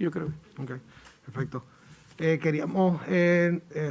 yo creo. Ok, perfecto. Queríamos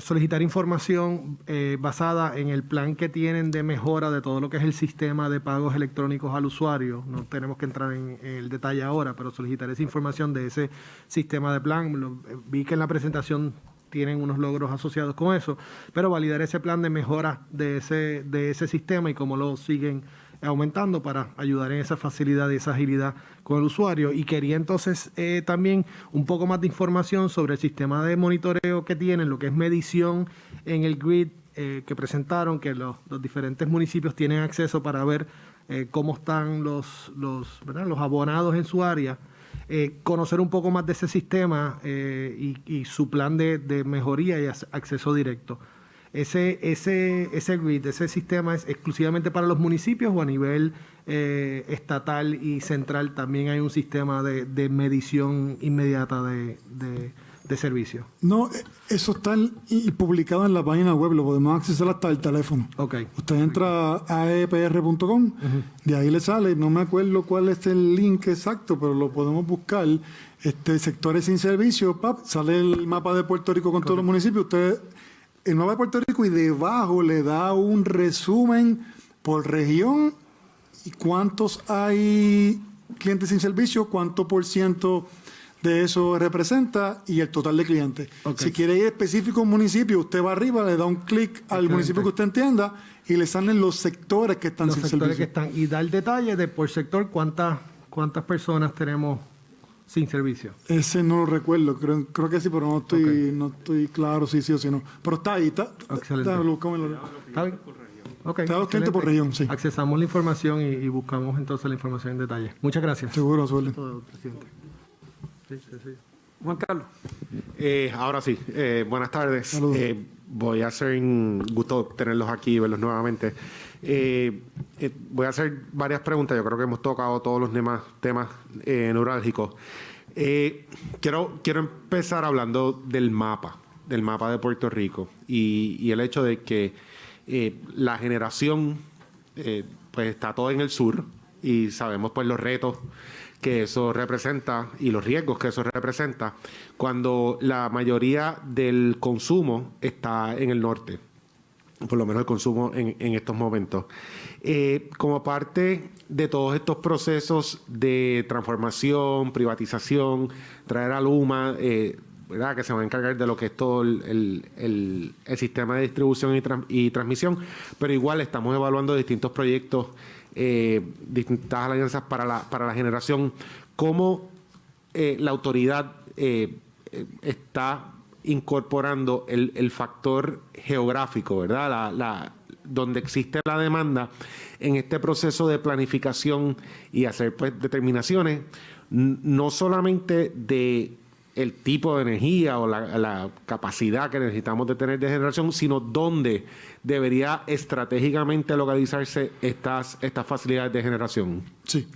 solicitar información basada en el plan que tienen de mejora de todo lo que es el sistema de pagos electrónicos al usuario. No tenemos que entrar en el detalle ahora, pero solicitar esa información de ese sistema de plan. Vi que en la presentación tienen unos logros asociados con eso, pero validar ese plan de mejora de ese sistema y cómo lo siguen aumentando para ayudar en esa facilidad y esa agilidad con el usuario. Y quería entonces también un poco más de información sobre el sistema de monitoreo que tienen, lo que es medición en el grid que presentaron, que los diferentes municipios tienen acceso para ver cómo están los abonados en su área. Conocer un poco más de ese sistema y su plan de mejoría y acceso directo. Ese grid, ese sistema es exclusivamente para los municipios o a nivel estatal y central también hay un sistema de medición inmediata de servicio. No, eso está publicado en la página web, lo podemos acceder hasta el teléfono. Okay. Usted entra a aepr.com, de ahí le sale, no me acuerdo cuál es el link exacto, pero lo podemos buscar. Sectores sin servicio, sale el mapa de Puerto Rico con todos los municipios. Usted el mapa de Puerto Rico y debajo le da un resumen por región y cuántos hay clientes sin servicio, cuánto por ciento de eso representa y el total de clientes. Okay. Si quiere ir específico a un municipio, usted va arriba, le da un clic al municipio que usted entienda y le salen los sectores que están sin servicio. Y da el detalle de por sector cuántas personas tenemos sin servicio. Ese no lo recuerdo, creo que sí, pero no estoy claro si sí o si no. Pero está ahí, está. Excelente. Está bien. Okay, está excelente por región, sí. Accesamos la información y buscamos entonces la información en detalle. Muchas gracias. Seguro, suele. Presidente. Sí. Juan Carlos. Ahora sí, buenas tardes. Voy a hacer un gusto tenerlos aquí y verlos nuevamente. Voy a hacer varias preguntas. Yo creo que hemos tocado todos los temas neurálgicos. Quiero empezar hablando del mapa de Puerto Rico y el hecho de que la generación pues está todo en el sur y sabemos pues los retos que eso representa y los riesgos que eso representa cuando la mayoría del consumo está en el norte, por lo menos el consumo en estos momentos. Como parte de todos estos procesos de transformación, privatización, traer a Luma, ¿verdad?, que se va a encargar de lo que es todo el sistema de distribución y transmisión, pero igual estamos evaluando distintos proyectos, distintas alianzas para la generación. ¿Cómo la autoridad está incorporando el factor geográfico, ¿verdad?, donde existe la demanda en este proceso de planificación y hacer pues determinaciones, no solamente de el tipo de energía o la capacidad que necesitamos de tener de generación, sino dónde debería estratégicamente localizarse estas facilidades de generación? Sí.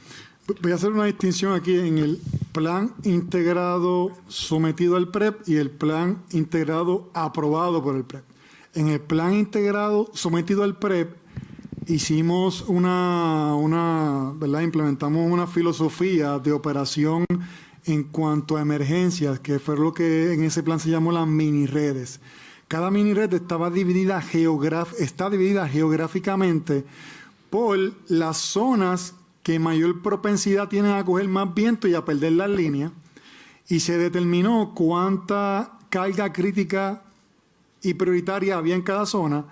Voy a hacer una distinción aquí en el plan integrado sometido al PREP y el plan integrado aprobado por el PREP. En el plan integrado sometido al PREP hicimos ¿verdad?, implementamos una filosofía de operación en cuanto a emergencias, que fue lo que en ese plan se llamó las mini redes. Cada mini red está dividida geográficamente por las zonas que mayor propensidad tienen a coger más viento y a perder las líneas, y se determinó cuánta carga crítica y prioritaria había en cada zona,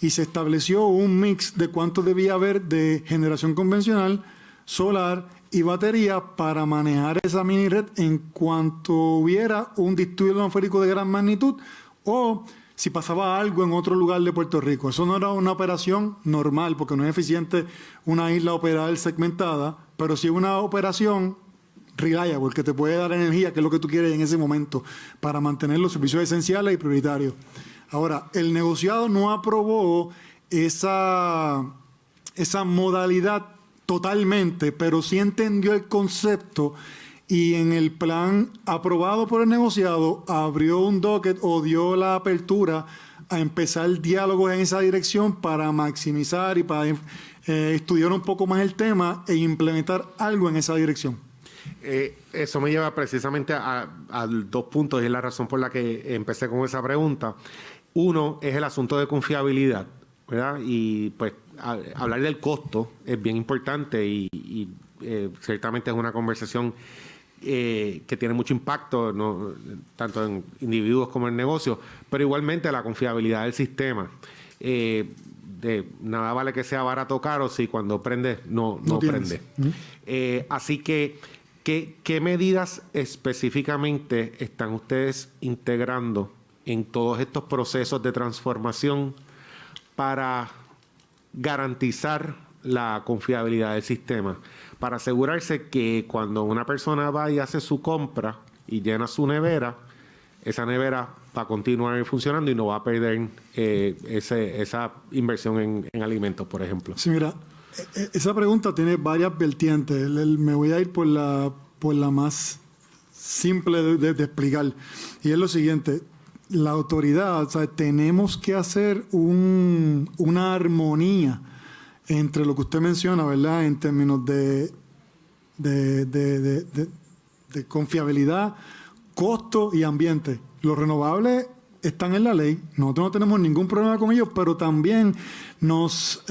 y se estableció un mix de cuánto debía haber de generación convencional, solar y batería para manejar esa mini red en cuanto hubiera un disturbio atmosférico de gran magnitud o si pasaba algo en otro lugar de Puerto Rico. Eso no era una operación normal, porque no es eficiente una isla operar segmentada, pero sí una operación reliable, que te puede dar energía, que es lo que tú quieres en ese momento, para mantener los servicios esenciales y prioritarios. Ahora, el negociado no aprobó esa modalidad totalmente, pero sí entendió el concepto y en el plan aprobado por el negociado abrió un docket o dio la apertura a empezar diálogos en esa dirección para maximizar y para estudiar un poco más el tema e implementar algo en esa dirección. Eso me lleva precisamente a 2 puntos y es la razón por la que empecé con esa pregunta. Uno es el asunto de confiabilidad, ¿verdad? Y pues hablar del costo es bien importante y ciertamente es una conversación que tiene mucho impacto, ¿no? Tanto en individuos como en negocios, pero igualmente la confiabilidad del sistema. De nada vale que sea barato o caro si cuando prende no prende. Así que, ¿qué medidas específicamente están ustedes integrando en todos estos procesos de transformación para garantizar la confiabilidad del sistema? Para asegurarse que cuando una persona va y hace su compra y llena su nevera, esa nevera va a continuar funcionando y no va a perder esa inversión en alimentos, por ejemplo. Sí, mira, esa pregunta tiene varias vertientes. Me voy a ir por la más simple de explicar. Y es lo siguiente. La autoridad, o sea, tenemos que hacer una armonía entre lo que usted menciona, ¿verdad? En términos de confiabilidad, costo y ambiente. Los renovables están en la ley, nosotros no tenemos ningún problema con ellos, pero también nos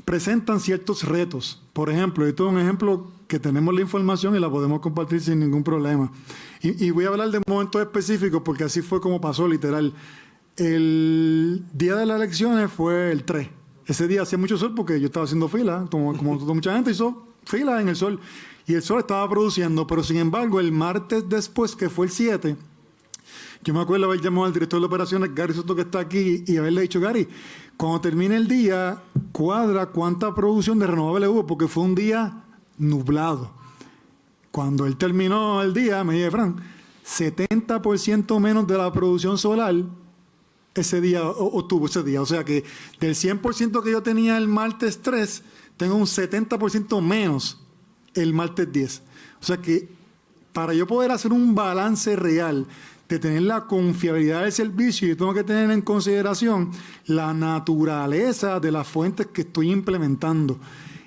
presentan ciertos retos. Por ejemplo, esto es un ejemplo que tenemos la información y la podemos compartir sin ningún problema. Y voy a hablar de momentos específicos porque así fue como pasó, literal. El día de las elecciones fue el 3. Ese día hacía mucho sol porque yo estaba haciendo fila, como mucha gente hizo fila en el sol. Y el sol estaba produciendo, pero sin embargo, el martes después, que fue el 7, yo me acuerdo haber llamado al director de operaciones, Gary Soto, que está aquí, y haberle dicho, Gary, cuando termine el día, cuadra cuánta producción de renovables hubo, porque fue un día nublado. Cuando él terminó el día, me dije, Fran, 70% menos de la producción solar ese día, obtuvo ese día. O sea que del 100% que yo tenía el martes 3, tengo un 70% menos el martes 10. O sea que para yo poder hacer un balance real de tener la confiabilidad del servicio, yo tengo que tener en consideración la naturaleza de las fuentes que estoy implementando.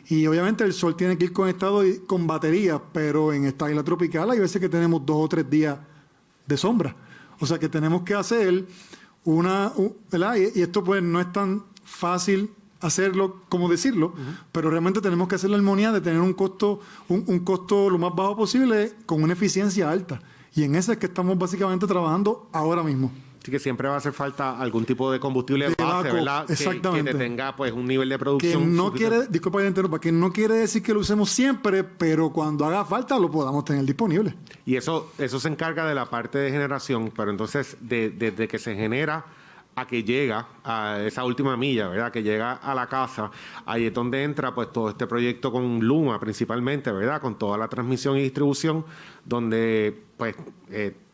Y obviamente el sol tiene que ir conectado con baterías, pero en esta isla tropical hay veces que tenemos 2 o 3 días de sombra. O sea que tenemos que hacer ¿verdad? Y esto pues no es tan fácil hacerlo como decirlo, pero realmente tenemos que hacer la armonía de tener un costo lo más bajo posible con una eficiencia alta. Y en eso es que estamos básicamente trabajando ahora mismo. Así que siempre va a hacer falta algún tipo de combustible de base, ¿verdad? Exactamente. Que tenga pues un nivel de producción. Que no quiere, disculpa que interrumpa, que no quiere decir que lo usemos siempre, pero cuando haga falta lo podamos tener disponible. Y eso se encarga de la parte de generación, pero entonces desde que se genera a que llega a esa última milla, ¿verdad? Que llega a la casa, ahí es donde entra pues todo este proyecto con Luma principalmente, ¿verdad? Con toda la transmisión y distribución, donde pues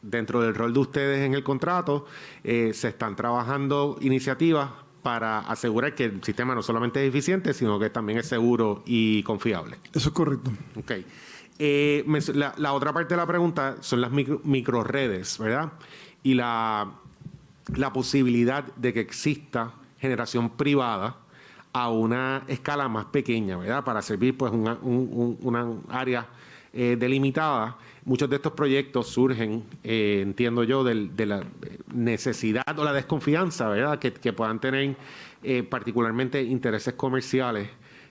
dentro del rol de ustedes en el contrato se están trabajando iniciativas para asegurar que el sistema no solamente es eficiente, sino que también es seguro y confiable. Eso es correcto. Ok. La otra parte de la pregunta son las microredes, ¿verdad? Y la posibilidad de que exista generación privada a una escala más pequeña, ¿verdad? Para servir pues una área delimitada. Muchos de estos proyectos surgen, entiendo yo, de la necesidad o la desconfianza, ¿verdad? Que puedan tener particularmente intereses comerciales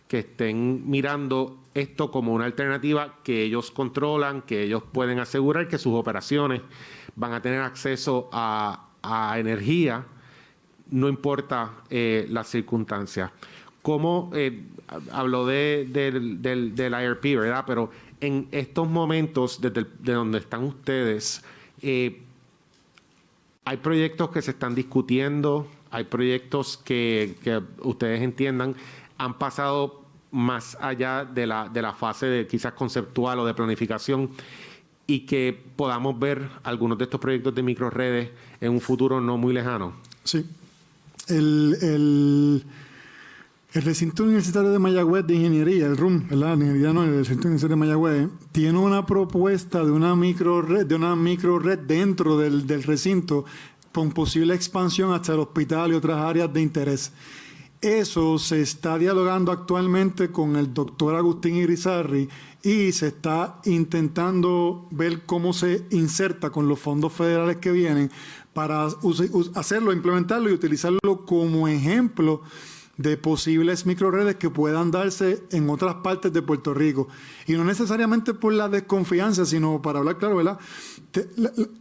que estén mirando esto como una alternativa que ellos controlan, que ellos pueden asegurar que sus operaciones van a tener acceso a energía, no importa las circunstancias. Como habló del IRP, ¿verdad? Pero en estos momentos, de donde están ustedes, hay proyectos que se están discutiendo, hay proyectos que ustedes entiendan han pasado más allá de la fase de quizás conceptual o de planificación, y que podamos ver algunos de estos proyectos de microredes en un futuro no muy lejano. Sí. El recinto universitario de Mayagüez de ingeniería, el RUM, ¿verdad? El recinto universitario de Mayagüez, tiene una propuesta de una microred dentro del recinto con posible expansión hasta el hospital y otras áreas de interés. Eso se está dialogando actualmente con el doctor Agustín Irizarry y se está intentando ver cómo se inserta con los fondos federales que vienen para hacerlo, implementarlo y utilizarlo como ejemplo de posibles microredes que puedan darse en otras partes de Puerto Rico. Y no necesariamente por la desconfianza, sino para hablar claro, ¿verdad?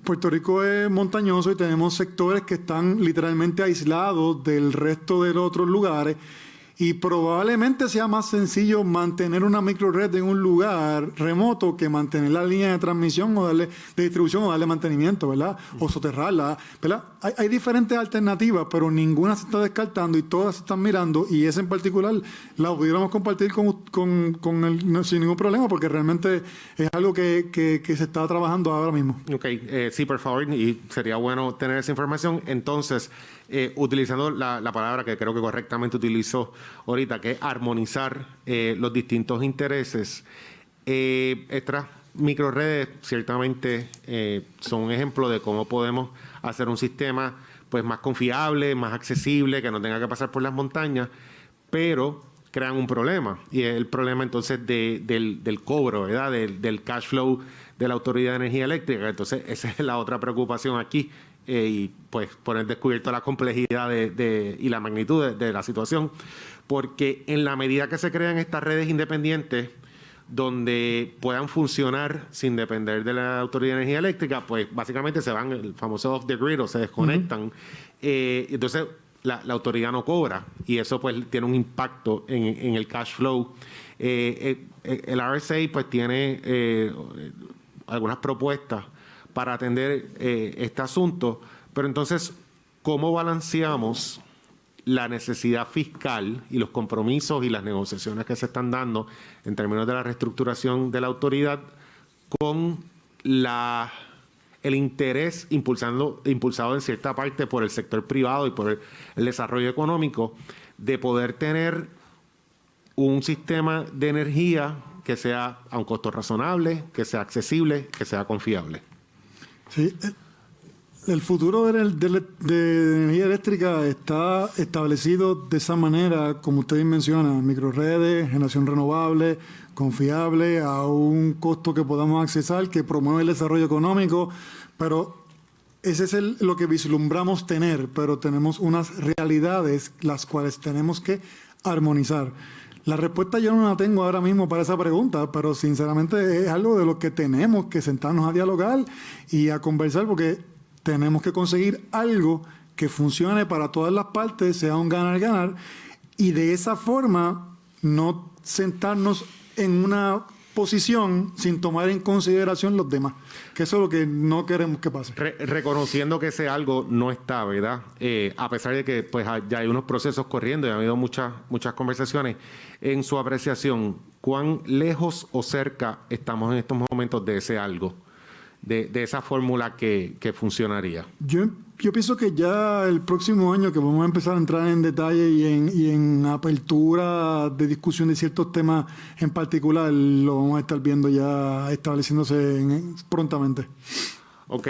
Puerto Rico es montañoso y tenemos sectores que están literalmente aislados del resto de los otros lugares. Y probablemente sea más sencillo mantener una microred en un lugar remoto que mantener la línea de transmisión o de distribución o darle mantenimiento, ¿verdad? O soterrarla, ¿verdad? Hay diferentes alternativas, pero ninguna se está descartando y todas se están mirando, y esa en particular la pudiéramos compartir sin ningún problema, porque realmente es algo que se está trabajando ahora mismo. Ok, sí, por favor, y sería bueno tener esa información. Entonces, utilizando la palabra que creo que correctamente utilizó ahorita, que es armonizar los distintos intereses, estas microredes ciertamente son un ejemplo de cómo podemos hacer un sistema pues más confiable, más accesible, que no tenga que pasar por las montañas, pero crean un problema, y es el problema entonces del cobro, ¿verdad? Del cash flow de la Autoridad de Energía Eléctrica. Entonces, esa es la otra preocupación aquí, y pues poner descubierto la complejidad y la magnitud de la situación, porque en la medida que se crean estas redes independientes donde puedan funcionar sin depender de la Autoridad de Energía Eléctrica, pues básicamente se van, el famoso off the grid, o se desconectan. Entonces la autoridad no cobra, y eso pues tiene un impacto en el cash flow. El RSA pues tiene algunas propuestas para atender este asunto, pero entonces, ¿cómo balanceamos la necesidad fiscal y los compromisos y las negociaciones que se están dando en términos de la reestructuración de la autoridad con el interés impulsado en cierta parte por el sector privado y por el desarrollo económico de poder tener un sistema de energía que sea a un costo razonable, que sea accesible, que sea confiable? Sí, el futuro de energía eléctrica está establecido de esa manera, como ustedes mencionan: microredes, generación renovable, confiable, a un costo que podamos accesar, que promueve el desarrollo económico, pero ese es lo que vislumbramos tener, pero tenemos unas realidades las cuales tenemos que armonizar. La respuesta yo no la tengo ahora mismo para esa pregunta, pero sinceramente es algo de lo que tenemos que sentarnos a dialogar y a conversar, porque tenemos que conseguir algo que funcione para todas las partes, sea un ganar-ganar, y de esa forma no sentarnos en una posición sin tomar en consideración los demás, que eso es lo que no queremos que pase. Reconociendo que ese algo no está, ¿verdad? A pesar de que pues ya hay unos procesos corriendo y ha habido muchas conversaciones, en su apreciación, ¿cuán lejos o cerca estamos en estos momentos de ese algo, de esa fórmula que funcionaría? Yo pienso que ya el próximo año, que vamos a empezar a entrar en detalle y en apertura de discusión de ciertos temas en particular, lo vamos a estar viendo ya estableciéndose prontamente. Ok,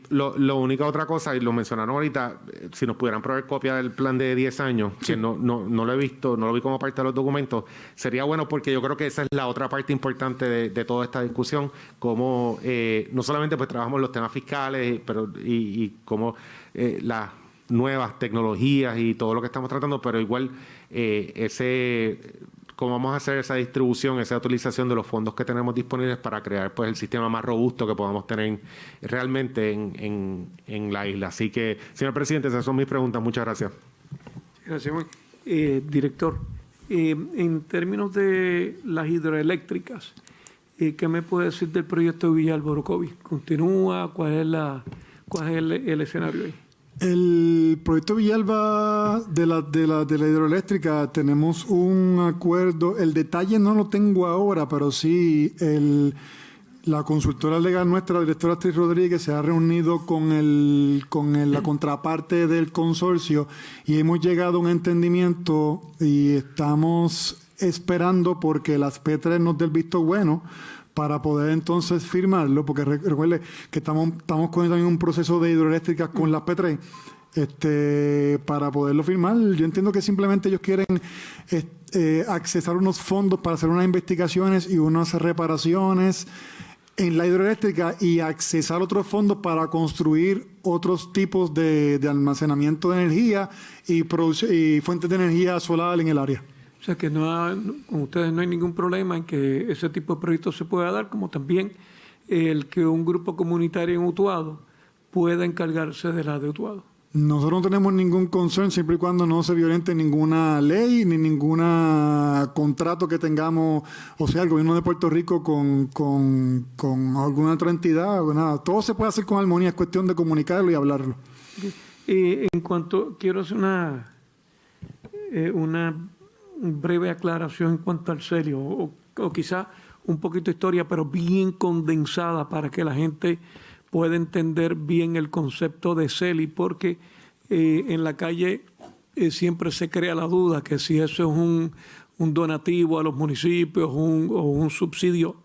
lo única otra cosa, y lo mencionaron ahorita, si nos pudieran proveer copia del plan de 10 años, sí, que no lo he visto, no lo vi como parte de los documentos, sería bueno, porque yo creo que esa es la otra parte importante de toda esta discusión, como no solamente pues trabajamos los temas fiscales, pero y cómo las nuevas tecnologías y todo lo que estamos tratando, pero igual cómo vamos a hacer esa distribución, esa utilización de los fondos que tenemos disponibles para crear pues el sistema más robusto que podamos tener realmente en la isla. Así que, señor presidente, esas son mis preguntas. Muchas gracias. Gracias, Juan. Director, en términos de las hidroeléctricas, ¿qué me puede decir del proyecto de Villalba Orocovis? ¿Continúa? ¿Cuál es el escenario ahí? El proyecto Villalba de la hidroeléctrica, tenemos un acuerdo. El detalle no lo tengo ahora, pero sí la consultora legal nuestra, la directora Astrid Rodríguez, se ha reunido con la contraparte del consorcio y hemos llegado a un entendimiento y estamos esperando porque las P3 nos dé el visto bueno para poder entonces firmarlo, porque recuerde que estamos con también un proceso de hidroeléctricas con las P3. para poderlo firmar. Yo entiendo que simplemente ellos quieren accesar unos fondos para hacer unas investigaciones y unas reparaciones en la hidroeléctrica y accesar otros fondos para construir otros tipos de almacenamiento de energía y fuentes de energía solar en el área. O sea que con ustedes no hay ningún problema en que ese tipo de proyectos se pueda dar, como también el que un grupo comunitario en Utuado pueda encargarse de la de Utuado. Nosotros no tenemos ningún concern siempre y cuando no se violente ninguna ley ni ningún contrato que tengamos, o sea, el gobierno de Puerto Rico con alguna otra entidad o nada. Todo se puede hacer con armonía, es cuestión de comunicarlo y hablarlo. En cuanto, quiero hacer una breve aclaración en cuanto al CELI, o quizá un poquito de historia, pero bien condensada para que la gente pueda entender bien el concepto de CELI, porque en la calle siempre se crea la duda que si eso es un donativo a los municipios o un subsidio,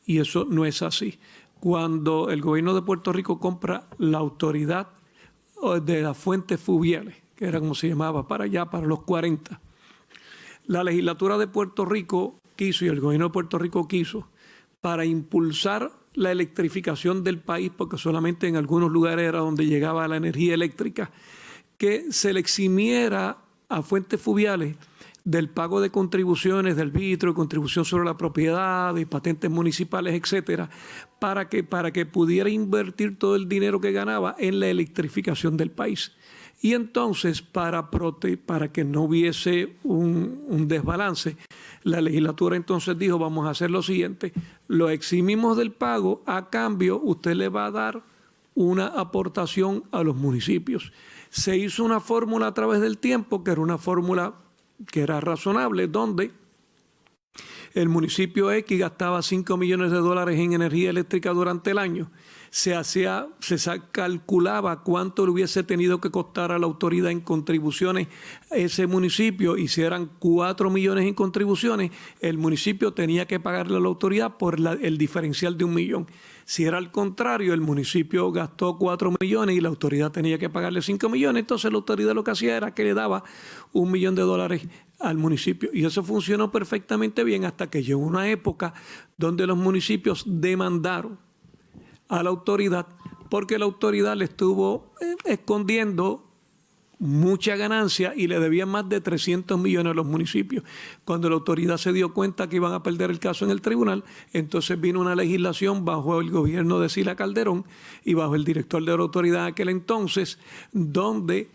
y eso no es así. Cuando el gobierno de Puerto Rico compra la autoridad de las fuentes fluviales, que era como se llamaba para allá, para los 40, la legislatura de Puerto Rico quiso, y el gobierno de Puerto Rico quiso, para impulsar la electrificación del país, porque solamente en algunos lugares era donde llegaba la energía eléctrica, que se le eximiera a fuentes fluviales del pago de contribuciones, del arbitrio, de contribución sobre la propiedad, de patentes municipales, etcétera, para que pudiera invertir todo el dinero que ganaba en la electrificación del país. Y entonces, para que no hubiese un desbalance, la legislatura entonces dijo, vamos a hacer lo siguiente, lo eximimos del pago, a cambio usted le va a dar una aportación a los municipios. Se hizo una fórmula a través del tiempo, que era una fórmula que era razonable, donde el municipio X gastaba $5 millones en energía eléctrica durante el año. Se calculaba cuánto le hubiese tenido que costar a la autoridad en contribuciones a ese municipio, y si eran 4 millones en contribuciones, el municipio tenía que pagarle a la autoridad por el diferencial de $1 millón. Si era al contrario, el municipio gastó 4 millones y la autoridad tenía que pagarle 5 millones, entonces la autoridad lo que hacía era que le daba $1 millón al municipio. Y eso funcionó perfectamente bien hasta que llegó una época donde los municipios demandaron a la autoridad porque la autoridad le estuvo escondiendo mucha ganancia y le debían más de 300 millones a los municipios. Cuando la autoridad se dio cuenta que iban a perder el caso en el tribunal, entonces vino una legislación bajo el gobierno de Sila Calderón y bajo el director de la autoridad de aquel entonces, donde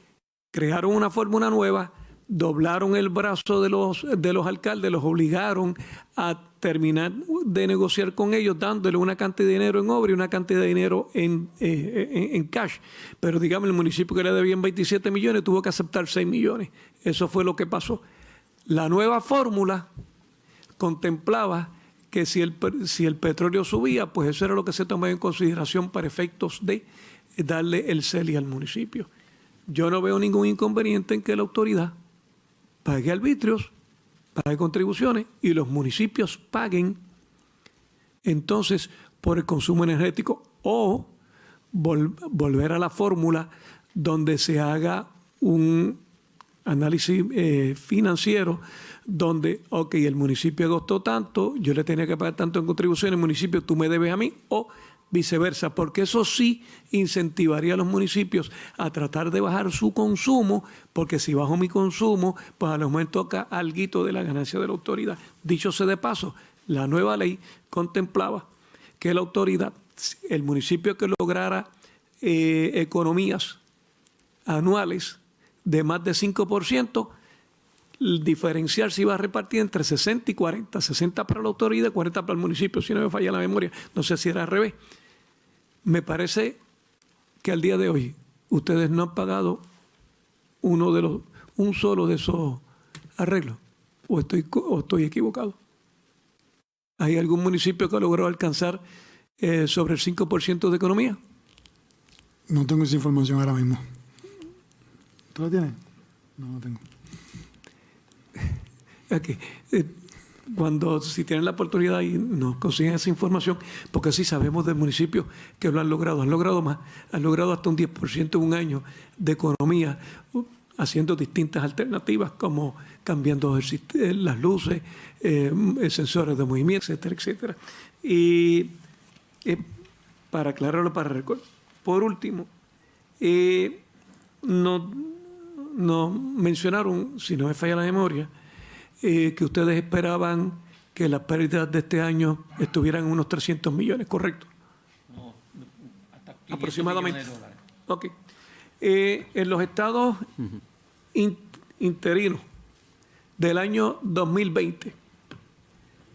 crearon una fórmula nueva, doblaron el brazo de los alcaldes, los obligaron a terminar de negociar con ellos, dándole una cantidad de dinero en obra y una cantidad de dinero en cash. Pero digamos, el municipio que le debían 27 millones tuvo que aceptar 6 millones. Eso fue lo que pasó. La nueva fórmula contemplaba que si el petróleo subía, pues eso era lo que se tomaba en consideración para efectos de darle el CELI al municipio. Yo no veo ningún inconveniente en que la autoridad pague arbitrios, pague contribuciones y los municipios paguen entonces por el consumo energético, o volver a la fórmula donde se haga un análisis financiero donde, ok, el municipio gastó tanto, yo le tenía que pagar tanto en contribuciones, el municipio tú me debes a mí, o viceversa, porque eso sí incentivaría a los municipios a tratar de bajar su consumo, porque si bajo mi consumo, pues a lo mejor toca alguito de la ganancia de la autoridad. Dicho sea de paso, la nueva ley contemplaba que la autoridad, el municipio que lograra economías anuales de más de 5%, el diferencial se iba a repartir entre 60 y 40, 60 para la autoridad, 40 para el municipio, si no me falla la memoria, no sé si era al revés. Me parece que al día de hoy ustedes no han pagado un solo de esos arreglos, o estoy equivocado. ¿Hay algún municipio que logró alcanzar sobre el 5% de economía? No tengo esa información ahora mismo. ¿Tú la tienes? No tengo. Okay. cuando si tienen la oportunidad y nos consiguen esa información, porque sí sabemos de municipios que lo han logrado más, han logrado hasta un 10% en un año de economía, haciendo distintas alternativas como cambiando las luces, sensores de movimiento, etcétera, etcétera. Y para aclararlo, para recordar. Por último, nos mencionaron, si no me falla la memoria, que ustedes esperaban que las pérdidas de este año estuvieran en unos 300 millones, ¿correcto? No, hasta 500 aproximadamente. millones de dólares. Ok. En los estados interinos del año 2020,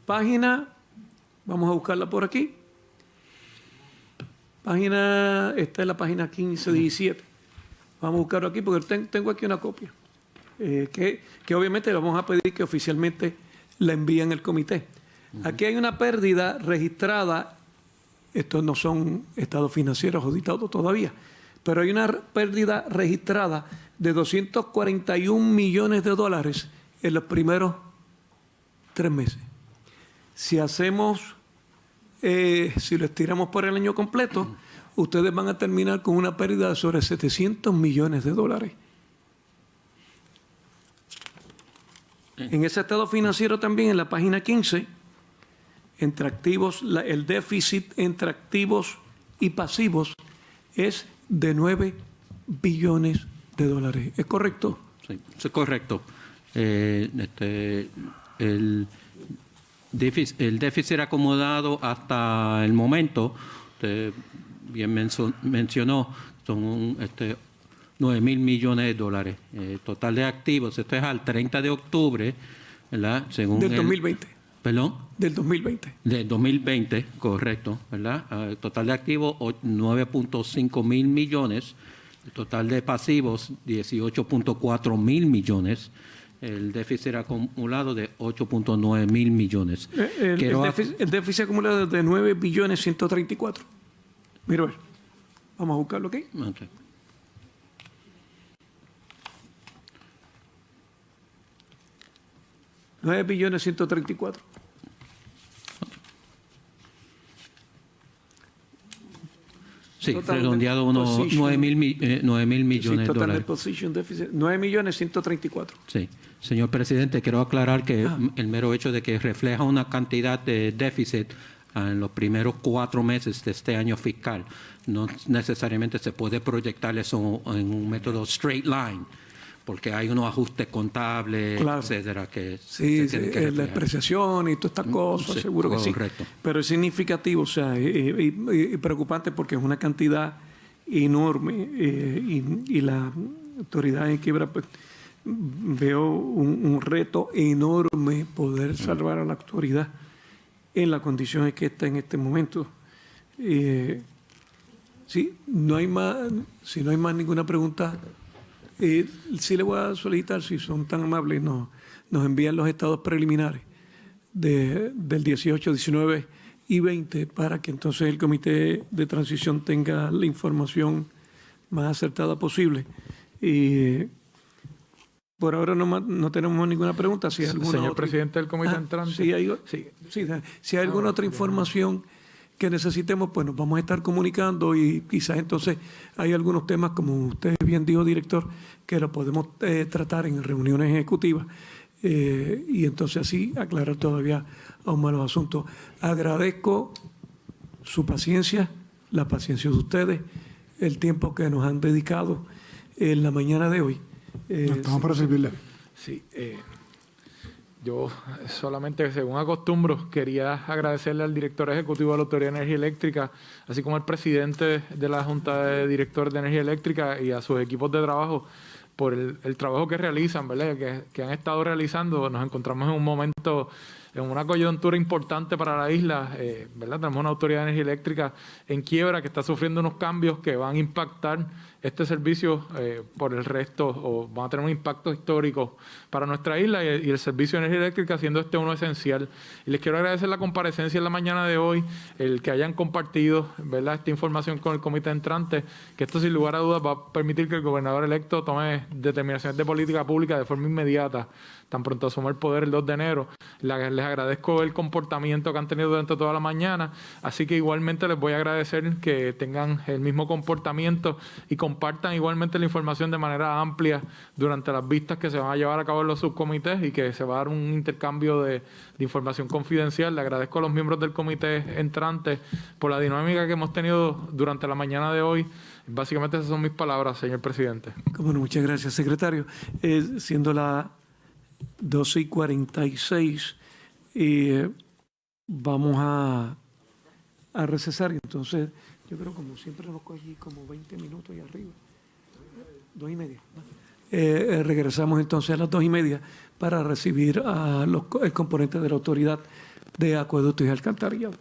página, vamos a buscarla por aquí, esta es la página 1517. Vamos a buscarlo aquí porque tengo aquí una copia, que obviamente le vamos a pedir que oficialmente la envíen al comité. Aquí hay una pérdida registrada, estos no son estados financieros auditados todavía, pero hay una pérdida registrada de 241 millones de dólares en los primeros 3 meses. Si hacemos, si lo estiramos por el año completo, ustedes van a terminar con una pérdida de sobre 700 millones de dólares. En ese estado financiero también, en la página 15, entre activos, el déficit entre activos y pasivos es de 9 billones de dólares. ¿Es correcto? Sí, eso es correcto. El déficit acomodado hasta el momento, usted bien mencionó, son 9 mil millones de dólares. Total de activos, esto es al 30 de octubre, ¿verdad? Según Del 2020. ¿Perdón? Del 2020. Del 2020, correcto, ¿verdad? Total de activos, 9.5 mil millones. El total de pasivos, 18.4 mil millones. El déficit acumulado de 8.9 mil millones. El déficit acumulado es de 9 billones 134. Mira, a ver. Vamos a buscarlo aquí. Okay. $9 billones 134. Sí, Total redondeado unos position. 9 mil millones de Total dólares. de position deficit, 9 millones 134. Sí. Señor presidente, quiero aclarar que el mero hecho de que refleja una cantidad de déficit en los primeros 4 meses de este año fiscal, no necesariamente se puede proyectar eso en un método straight line, porque hay unos ajustes contables, Claro. etcétera, que Sí, se tienen que la reflejar. depreciación y todas estas cosas, Sí, seguro que sí. correcto. Pero es significativo, o sea, y preocupante porque es una cantidad enorme y la autoridad en quiebra, pues, veo un reto enorme poder salvar a la autoridad en las condiciones que está en este momento. Sí, no hay más, si no hay más ninguna pregunta, sí le voy a solicitar, si son tan amables, nos envían los estados preliminares del 18, 19 y 20 para que entonces el comité de transición tenga la información más acertada posible. Y por ahora no tenemos ninguna pregunta. Si hay alguna Señor otra- presidente del comité entrante. Sí, Sí. si hay alguna otra información que necesitemos, pues nos vamos a estar comunicando y quizás entonces hay algunos temas, como usted bien dijo, director, que lo podemos tratar en reuniones ejecutivas y entonces así aclarar todavía aún más los asuntos. Agradezco su paciencia, la paciencia de ustedes, el tiempo que nos han dedicado en la mañana de hoy. Estamos para servirle. Sí, yo solamente, según acostumbro, quería agradecerle al director ejecutivo de la Autoridad de Energía Eléctrica, así como al presidente de la Junta de Directores de Energía Eléctrica y a sus equipos de trabajo por el trabajo que realizan, ¿verdad? Que han estado realizando. Nos encontramos en un momento, en una coyuntura importante para la isla, ¿verdad? Tenemos una Autoridad de Energía Eléctrica en quiebra que está sufriendo unos cambios que van a impactar este servicio por el resto, o van a tener un impacto histórico para nuestra isla y el servicio de energía eléctrica siendo uno esencial. Y les quiero agradecer la comparecencia en la mañana de hoy, el que hayan compartido, ¿verdad?, esta información con el comité entrante, que esto sin lugar a dudas va a permitir que el gobernador electo tome determinaciones de política pública de forma inmediata, tan pronto asuma el poder el 2 de enero. La Les agradezco el comportamiento que han tenido durante toda la mañana, así que igualmente les voy a agradecer que tengan el mismo comportamiento y compartan igualmente la información de manera amplia durante las vistas que se van a llevar a cabo en los subcomités y que se va a dar un intercambio de información confidencial. Le agradezco a los miembros del comité entrante por la dinámica que hemos tenido durante la mañana de hoy. Básicamente esas son mis palabras, señor presidente. Bueno, muchas gracias, secretario. Siendo las 12:46, vamos a recesar. Entonces, yo creo como siempre nos cogí como 20 minutos y arriba. 2:30. Regresamos entonces a las 2:30 para recibir a el componente de la Autoridad de Acueductos y Alcantarillado.